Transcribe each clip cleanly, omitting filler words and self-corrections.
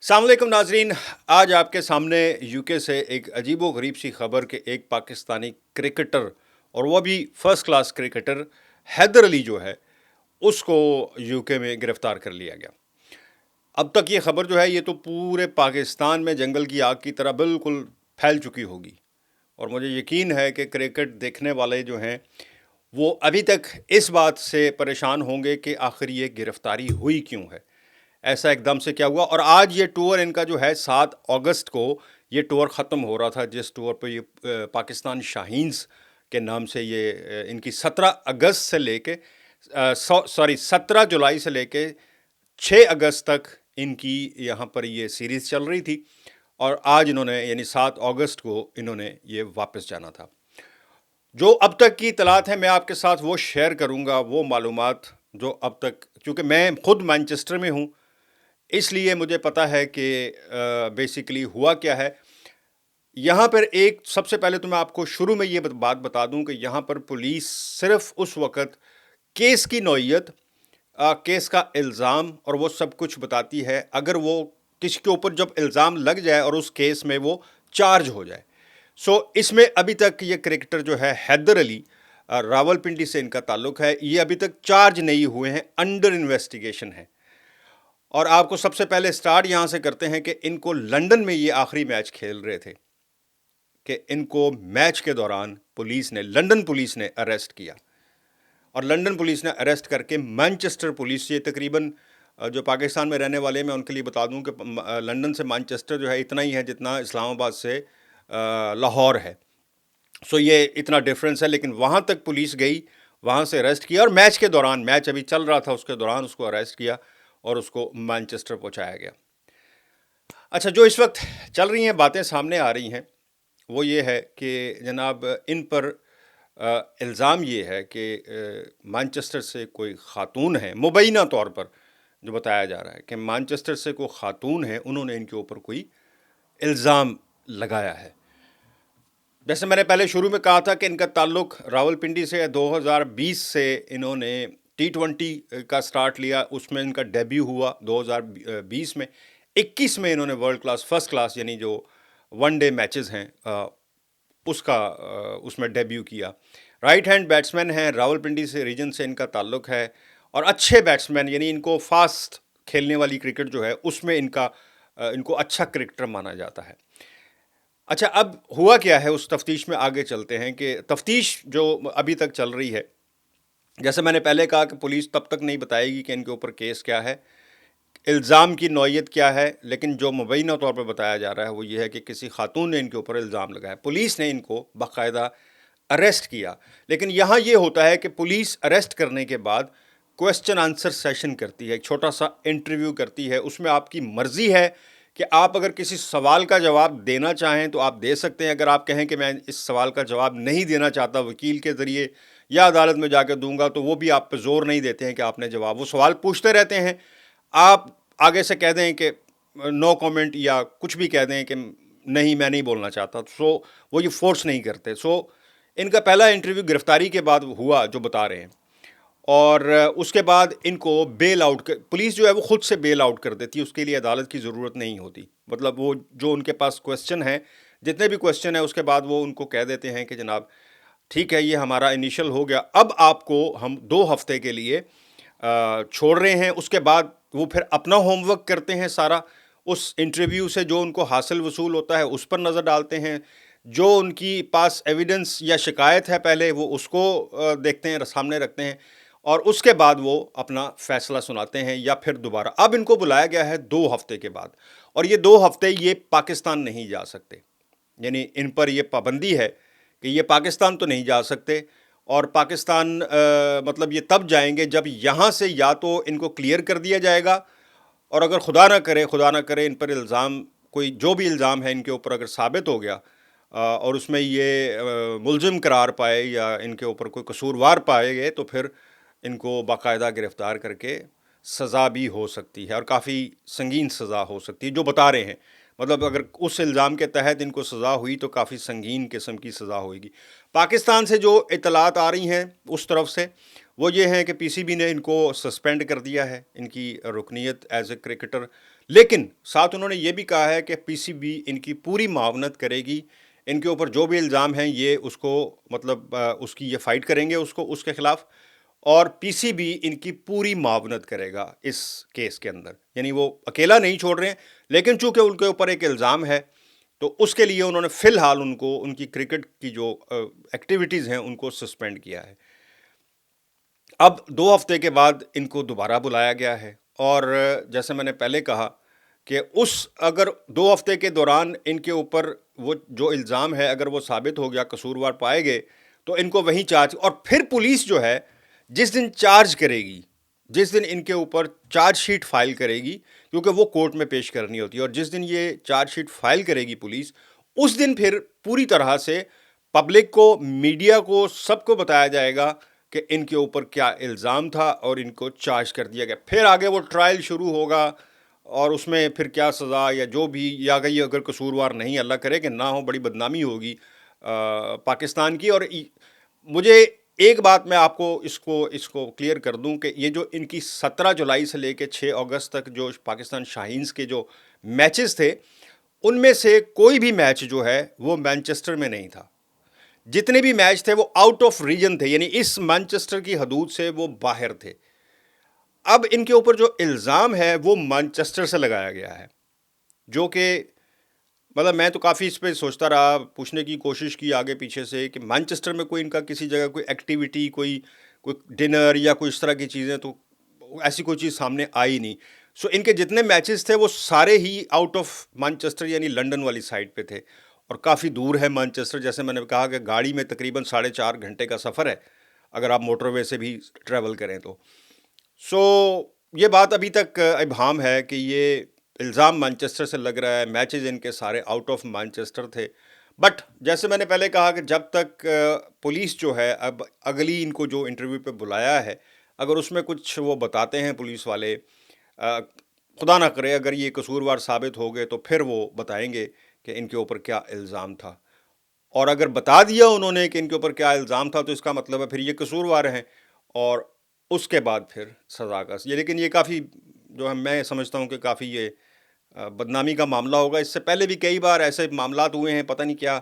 अस्सलाम वालेकुम नाजरीन। आज आपके सामने यूके से एक अजीब व गरीब सी खबर कि एक पाकिस्तानी क्रिकेटर, और वह भी first class cricketer, Haider Ali जो है उसको यूके में गिरफ्तार कर लिया गया। अब तक ये खबर जो है ये तो पूरे पाकिस्तान में जंगल की आग की तरह बिल्कुल फैल चुकी होगी, और मुझे यकीन है कि क्रिकेट देखने वाले जो हैं वो अभी तक इस बात से परेशान होंगे कि आखिर ये गिरफ्तारी हुई क्यों है, ऐसा एकदम से क्या हुआ। और आज ये टूर इनका जो है 7 अगस्त को ये टूर ख़त्म हो रहा था, जिस टूर पर ये पाकिस्तान शाहीन्स के नाम से ये इनकी 17 अगस्त से लेके 17 जुलाई से लेके 6 अगस्त तक इनकी यहाँ पर ये सीरीज़ चल रही थी, और आज इन्होंने यानी 7 अगस्त को इन्होंने ये वापस जाना था। जो अब तक की इतलात है मैं आपके साथ वो शेयर करूँगा, वो मालूमात जो अब तक, क्योंकि मैं खुद मैनचेस्टर में हूँ इसलिए मुझे पता है कि बेसिकली हुआ क्या है। यहाँ पर एक सबसे पहले तो मैं आपको शुरू में ये बात बता दूं कि यहाँ पर पुलिस सिर्फ उस वक़्त केस की नौइयत, केस का इल्ज़ाम और वो सब कुछ बताती है अगर वो किसी के ऊपर जब इल्ज़ाम लग जाए और उस केस में वो चार्ज हो जाए। इसमें अभी तक ये क्रिकेटर जो है हैदर अली, रावलपिंडी से इनका ताल्लुक़ है, ये अभी तक चार्ज नहीं हुए हैं, अंडर इन्वेस्टिगेशन है। और आपको सबसे पहले स्टार्ट यहाँ से करते हैं कि इनको लंदन में ये आखिरी मैच खेल रहे थे कि इनको मैच के दौरान लंदन पुलिस ने अरेस्ट किया, और लंदन पुलिस ने अरेस्ट करके मैनचेस्टर पुलिस, ये तकरीबन जो पाकिस्तान में रहने वाले, मैं उनके लिए बता दूं कि लंदन से मैनचेस्टर जो है इतना ही है जितना इस्लामाबाद से लाहौर है। ये इतना डिफरेंस है, लेकिन वहाँ तक पुलिस गई, वहाँ से अरेस्ट किया, और मैच के दौरान, मैच अभी चल रहा था उसके दौरान उसको अरेस्ट किया और उसको मैनचेस्टर पहुँचाया गया। अच्छा, जो इस वक्त चल रही हैं बातें सामने आ रही हैं वो ये है कि जनाब इन पर इल्ज़ाम ये है कि मैनचेस्टर से कोई ख़ातून है, मुबैना तौर पर जो बताया जा रहा है कि मैनचेस्टर से कोई ख़ातून है, उन्होंने इनके ऊपर कोई इल्ज़ाम लगाया है। जैसे मैंने पहले शुरू में कहा था कि इनका ताल्लुक़ रावलपिंडी से है। 2020 से इन्होंने T20 का स्टार्ट लिया, उसमें इनका डेब्यू हुआ 2020 में। 21 में इन्होंने वर्ल्ड क्लास फर्स्ट क्लास यानी जो वनडे मैचेस हैं उसमें डेब्यू किया। राइट हैंड बैट्समैन हैं, रावलपिंडी से रीजन से इनका ताल्लुक़ है, और अच्छे बैट्समैन यानी इनको फास्ट खेलने वाली क्रिकेट जो है उसमें इनको अच्छा क्रिकेटर माना जाता है। अच्छा, अब हुआ क्या है उस तफ्तीश में आगे चलते हैं कि तफ्तीश जो अभी तक चल रही है, जैसे मैंने पहले कहा कि पुलिस तब तक नहीं बताएगी कि इनके ऊपर केस क्या है, इल्ज़ाम की नौइयत क्या है, लेकिन जो मुबैना तौर पर बताया जा रहा है वो ये है कि किसी खातून ने इनके ऊपर इल्ज़ाम लगाया, पुलिस ने इनको बाकायदा अरेस्ट किया। लेकिन यहाँ ये होता है कि पुलिस अरेस्ट करने के बाद क्वेश्चन आंसर सेशन करती है, एक छोटा सा इंटरव्यू करती है, उसमें आपकी मर्ज़ी है कि आप अगर किसी सवाल का जवाब देना चाहें तो आप दे सकते हैं। अगर आप कहें कि मैं इस सवाल का जवाब नहीं देना चाहता, वकील के ज़रिए या अदालत में जाकर दूंगा, तो वो भी आप पे जोर नहीं देते हैं कि आपने जवाब, वो सवाल पूछते रहते हैं, आप आगे से कह दें कि नो कमेंट या कुछ भी कह दें कि नहीं मैं नहीं बोलना चाहता, वो ये फोर्स नहीं करते। इनका पहला इंटरव्यू गिरफ्तारी के बाद हुआ जो बता रहे हैं, और उसके बाद इनको बेल आउट पुलिस जो है वो खुद से बेल आउट कर देती है, उसके लिए अदालत की ज़रूरत नहीं होती। मतलब वो जो उनके पास क्वेश्चन है, जितने भी क्वेश्चन है, उसके बाद वो उनको कह देते हैं कि जनाब ठीक है, ये हमारा इनिशियल हो गया, अब आपको हम 2 हफ्ते के लिए छोड़ रहे हैं। उसके बाद वो फिर अपना होमवर्क करते हैं सारा, उस इंटरव्यू से जो उनको हासिल वसूल होता है उस पर नज़र डालते हैं, जो उनकी पास एविडेंस या शिकायत है पहले वो उसको देखते हैं, सामने रखते हैं, और उसके बाद वो अपना फ़ैसला सुनाते हैं। या फिर दोबारा अब इनको बुलाया गया है 2 हफ्ते के बाद, और ये 2 हफ्ते ये पाकिस्तान नहीं जा सकते, यानी इन पर ये पाबंदी है कि ये पाकिस्तान तो नहीं जा सकते। और पाकिस्तान मतलब ये तब जाएंगे जब यहाँ से या तो इनको क्लियर कर दिया जाएगा, और अगर खुदा ना करे इन पर इल्ज़ाम, कोई जो भी इल्ज़ाम है इनके ऊपर अगर साबित हो गया और उसमें ये मुलजिम करार पाए या इनके ऊपर कोई कसूरवार पाए गए, तो फिर इनको बाकायदा गिरफ़्तार करके सज़ा भी हो सकती है, और काफ़ी संगीन सज़ा हो सकती है जो बता रहे हैं। मतलब अगर उस इल्ज़ाम के तहत इनको सज़ा हुई तो काफ़ी संगीन किस्म की सज़ा होगी। पाकिस्तान से जो इतलात आ रही हैं उस तरफ से वो ये हैं कि पीसीबी ने इनको सस्पेंड कर दिया है, इनकी रुकनीत एज ए क्रिकेटर, لیکن ساتھ انہوں نے یہ بھی کہا ہے کہ پی سی بی ان کی پوری معاونت کرے گی، ان کے اوپر جو بھی الزام ہیں یہ اس کو مطلب اس کی یہ فائٹ کریں گے اس کے خلاف، اور پی سی بی ان کی پوری معاونت کرے گا اس کیس کے اندر، یعنی وہ اکیلا نہیں چھوڑ رہے ہیں، لیکن چونکہ ان کے اوپر ایک الزام ہے تو اس کے لیے انہوں نے فی الحال ان کو ان کی کرکٹ کی جو ایکٹیویٹیز ہیں ان کو سسپینڈ کیا ہے۔ اب 2 ہفتے کے بعد ان کو دوبارہ بلایا گیا ہے، اور جیسے میں نے پہلے کہا کہ اگر 2 ہفتے کے دوران ان کے اوپر وہ جو الزام ہے اگر وہ ثابت ہو گیا، قصوروار پائے گئے، تو ان کو وہیں چارج، اور پھر پولیس جو ہے جس دن چارج کرے گی، جس دن ان کے اوپر چارج شیٹ فائل کرے گی، کیونکہ وہ کورٹ میں پیش کرنی ہوتی ہے، اور جس دن یہ چارج شیٹ فائل کرے گی پولیس، اس دن پھر پوری طرح سے پبلک کو، میڈیا کو، سب کو بتایا جائے گا کہ ان کے اوپر کیا الزام تھا اور ان کو چارج کر دیا گیا۔ پھر آگے وہ ٹرائل شروع ہوگا، اور اس میں پھر کیا سزا یا جو بھی، یا اگر قصوروار نہیں، اللہ کرے کہ نہ ہو، بڑی بدنامی ہوگی پاکستان کی۔ اور مجھے ایک بات میں آپ کو اس کو کلیئر کر دوں کہ یہ جو ان کی 17 جولائی سے لے کے 6 اگست تک جو پاکستان شاہینز کے جو میچز تھے، ان میں سے کوئی بھی میچ جو ہے وہ مانچسٹر میں نہیں تھا۔ جتنے بھی میچ تھے وہ آؤٹ آف ریجن تھے، یعنی اس مانچسٹر کی حدود سے وہ باہر تھے۔ اب ان کے اوپر جو الزام ہے وہ مانچسٹر سے لگایا گیا ہے، جو کہ مطلب میں تو کافی اس پہ سوچتا رہا، پوچھنے کی کوشش کی آگے پیچھے سے کہ مانچسٹر میں کوئی ان کا کسی جگہ کوئی ایکٹیویٹی، کوئی ڈنر یا کوئی اس طرح کی چیزیں، تو ایسی کوئی چیز سامنے آئی نہیں۔ سو ان کے جتنے میچز تھے وہ سارے ہی آؤٹ آف مانچسٹر، یعنی لنڈن والی سائڈ پہ تھے، اور کافی دور ہے مانچسٹر، جیسے میں نے کہا کہ گاڑی میں تقریباً 4.5 گھنٹے کا سفر ہے اگر آپ موٹر وے سے بھی ٹریول کریں تو۔ سو یہ بات ابھی تک ابہام ہے کہ یہ الزام مانچسٹر سے لگ رہا ہے، میچز ان کے سارے آؤٹ آف مانچسٹر تھے۔ بٹ جیسے میں نے پہلے کہا کہ جب تک پولیس جو ہے، اب اگلی ان کو جو انٹرویو پہ بلایا ہے، اگر اس میں کچھ وہ بتاتے ہیں پولیس والے، خدا نہ کرے اگر یہ قصوروار ثابت ہو گئے تو پھر وہ بتائیں گے کہ ان کے اوپر کیا الزام تھا، اور اگر بتا دیا انہوں نے کہ ان کے اوپر کیا الزام تھا تو اس کا مطلب ہے پھر یہ قصوروار ہیں، اور اس کے بعد پھر سزا کا یہ، لیکن یہ کافی جو ہے میں سمجھتا ہوں کہ کافی یہ بدنامی کا معاملہ ہوگا۔ اس سے پہلے بھی کئی بار ایسے معاملات ہوئے ہیں، پتہ نہیں کیا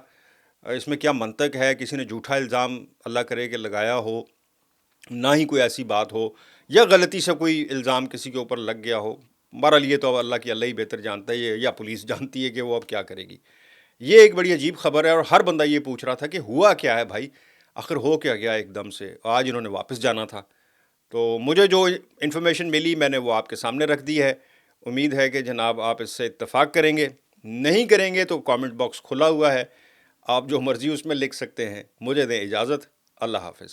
اس میں کیا منطق ہے، کسی نے جھوٹا الزام اللہ کرے کہ لگایا ہو، نہ ہی کوئی ایسی بات ہو، یا غلطی سے کوئی الزام کسی کے اوپر لگ گیا ہو۔ بہرحال یہ تو اللہ ہی بہتر جانتا ہے، یا پولیس جانتی ہے کہ وہ اب کیا کرے گی۔ یہ ایک بڑی عجیب خبر ہے، اور ہر بندہ یہ پوچھ رہا تھا کہ ہوا کیا ہے بھائی، آخر ہو کیا گیا ایک دم سے، آج انہوں نے واپس جانا تھا۔ تو مجھے جو انفارمیشن ملی میں نے وہ آپ کے سامنے رکھ دی ہے۔ امید ہے کہ جناب آپ اس سے اتفاق کریں گے، نہیں کریں گے تو کامنٹ باکس کھلا ہوا ہے، آپ جو مرضی اس میں لکھ سکتے ہیں۔ مجھے دیں اجازت، اللہ حافظ۔